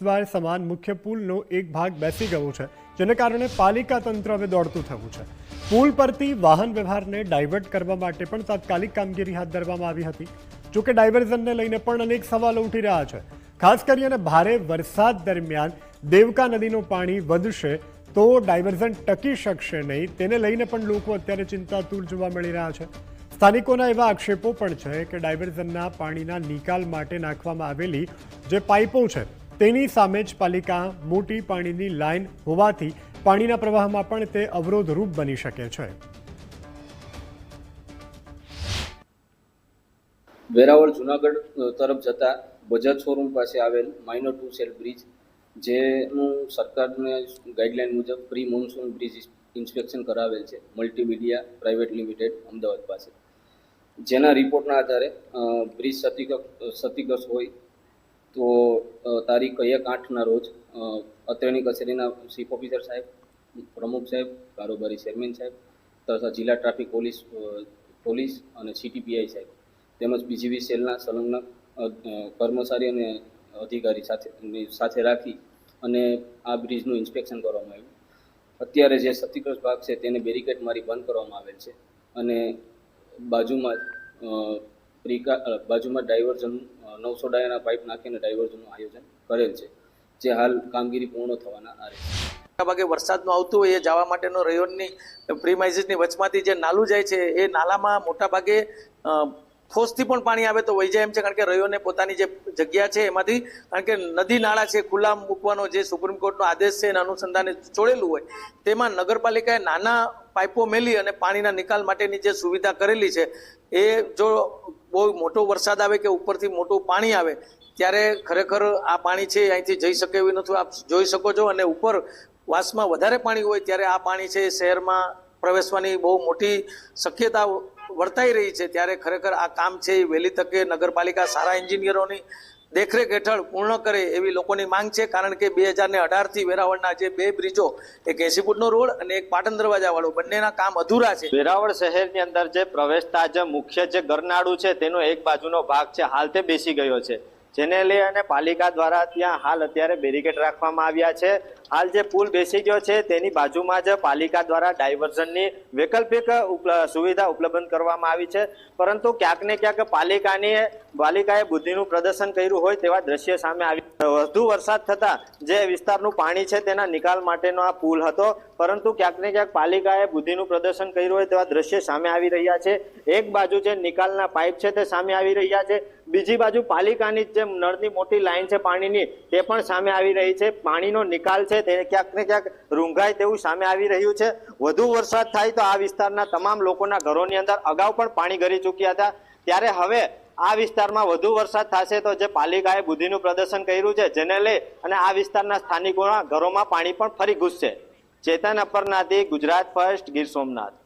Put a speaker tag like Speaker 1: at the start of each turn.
Speaker 1: પ્રવેશદ્વાર સમાન મુખ્ય પુલનો એક ભાગ બેસી ગયો છે, જેને કારણે પાલિકા તંત્ર હવે દોડતું થયું છે। પુલ પરથી વાહન વ્યવહારને ડાયવર્ટ કરવા માટે પણ તાત્કાલિક કામગીરી હાથ ધરવામાં આવી હતી। જોકે ડાયવર્ઝનને લઈને પણ અનેક સવાલો ઉઠી રહ્યા છે। ખાસ કરીને ભારે વરસાદ દરમિયાન દેવકા નદીનું પાણી વધશે તો ડાયવર્ઝન ટકી શકશે નહીં, તેને લઈને પણ લોકો અત્યારે ચિંતાતુર જોવા મળી રહ્યા છે। સ્થાનિકોના એવા આક્ષેપો પણ છે કે ડાયવર્ઝનના પાણીના નિકાલ માટે નાખવામાં આવેલી જે પાઇપો છે તેની સામે જ પાલિકા મોટી પાણીની લાઇન હોવાથી પાણીના પ્રવાહમાં પણ તે અવરોધરૂપ બની શકે છે।
Speaker 2: વેરાવળ જુનાગઢ તરફ જતા બજાજ શોરૂમ પાસે આવેલ માઇનર 2 સેલ બ્રિજ, જેનું સરકારને ગાઈડલાઇન મુજબ પ્રી મોન્સૂન બ્રિજ ઇન્સ્પેક્શન કરાવેલ છે મલ્ટીમીડિયા પ્રાઇવેટ લિમિટેડ અમદાવાદ પાસે, જેના રિપોર્ટના આધારે બ્રિજ ક્ષતિગ્રસ્ત હોય તો તારીખ 1/8ના રોજ અત્રેની કચેરીના ચીફ ઓફિસર સાહેબ, પ્રમુખ સાહેબ, કારોબારી ચેરમેન સાહેબ તથા જિલ્લા ટ્રાફિક પોલીસ અને CTPI સાહેબ તેમજ BGV સેલના સંલગ્ન કર્મચારી અને અધિકારી સાથે રાખી અને આ બ્રિજનું ઇન્સ્પેક્શન કરવામાં આવ્યું। અત્યારે જે ક્ષતિગ્રસ્ત ભાગ છે તેને બેરિકેડ મારી બંધ કરવામાં આવેલ છે અને બાજુમાં ડાયવર્ઝન 900 ડાયાના પાઇપ નાખીને ડાયવર્ઝનનું આયોજન કરેલ છે, જે હાલ કામગીરી પૂર્ણ થવાના આરે છે।
Speaker 3: મોટાભાગે વરસાદનું આવતું હોય એ જવા માટેનો રેયોનની પ્રીમાઇઝીસની વચમાંથી જે નાલું જાય છે એ નાલામાં મોટાભાગે ફોર્સથી પણ પાણી આવે તો વહી જાય એમ છે, કારણ કે રયોને પોતાની જે જગ્યા છે એમાંથી, કારણ કે નદી નાળા છે ખુલ્લા મૂકવાનો જે સુપ્રીમ કોર્ટનો આદેશ છે એના અનુસંધાને ચોળેલું હોય, તેમાં નગરપાલિકાએ નાના પાઇપો મેલી અને પાણીના નિકાલ માટેની જે સુવિધા કરેલી છે એ જો બહુ મોટો વરસાદ આવે કે ઉપરથી મોટું પાણી આવે ત્યારે ખરેખર આ પાણી છે અહીંથી જઈ શકે એવું નથી, આપ જોઈ શકો છો। અને ઉપર વાસમાં વધારે પાણી હોય ત્યારે આ પાણી છે શહેરમાં પ્રવેશવાની બહુ મોટી શક્યતા વર્તાઈ રહી છે, ત્યારે ખરેખર આ કામ છે એ વહેલી તકે નગરપાલિકા સારા એન્જિનિયરોની દેખરેખ હેઠળ પૂર્ણ કરે એવી લોકોની માંગ છે। કારણ કે 2018થી વેરાવળના જે 2 બ્રિજો, એક 80 ફૂટનો રોડ અને એક પાટણ દરવાજા વાળો, બંનેના કામ અધૂરા છે।
Speaker 4: વેરાવળ શહેરની અંદર જે પ્રવેશતા જે મુખ્ય જે ગરનાળું છે તેનો એક બાજુનો ભાગ છે હાલ તે બેસી ગયો છે, જેને લઈ અને પાલિકા દ્વારા ત્યાં હાલ અત્યારે બેરિકેડ રાખવામાં આવ્યા છે। હાલ જે પુલ બેસી ગયો છે તેની બાજુમાં જ પાલિકા દ્વારા ડાયવર્ઝનની વૈકલ્પિક સુવિધા ઉપલબ્ધ કરવામાં આવી છે, પરંતુ ક્યાંક ને ક્યાંક પાલિકાએ બુદ્ધિનું પ્રદર્શન કર્યું હોય તેવા દ્રશ્ય સામે આવી। વધુ વરસાદ થતા જે વિસ્તારનું પાણી છે તેના નિકાલ માટેનો આ પુલ હતો, પરંતુ ક્યાંક ને ક્યાંક પાલિકાએ બુદ્ધિનું પ્રદર્શન કર્યું હોય તેવા દ્રશ્ય સામે આવી રહ્યા છે। એક બાજુ જે નિકાલના પાઇપ છે તે સામે આવી રહ્યા છે, બીજી બાજુ પાલિકાની જે નળની મોટી લાઈન છે પાણીની તે પણ સામે આવી રહી છે। પાણીનો નિકાલ છે તે ક્યાંક ને ક્યાંક રૂંઘાય તેવું સામે આવી રહ્યું છે। વધુ વરસાદ થાય તો આ વિસ્તારના તમામ લોકોના ઘરોની અંદર અગાઉ પણ પાણી ગળી ચૂક્યા હતા, ત્યારે હવે આ વિસ્તારમાં વધુ વરસાદ થશે તો જે પાલિકાએ બુદ્ધિનું પ્રદર્શન કર્યું છે જેને લઈ અને આ વિસ્તારના સ્થાનિકોના ઘરોમાં પાણી પણ ફરી ઘૂસશે। ચેતન અપરનાથી, ગુજરાત ફર્સ્ટ, ગીર સોમનાથ।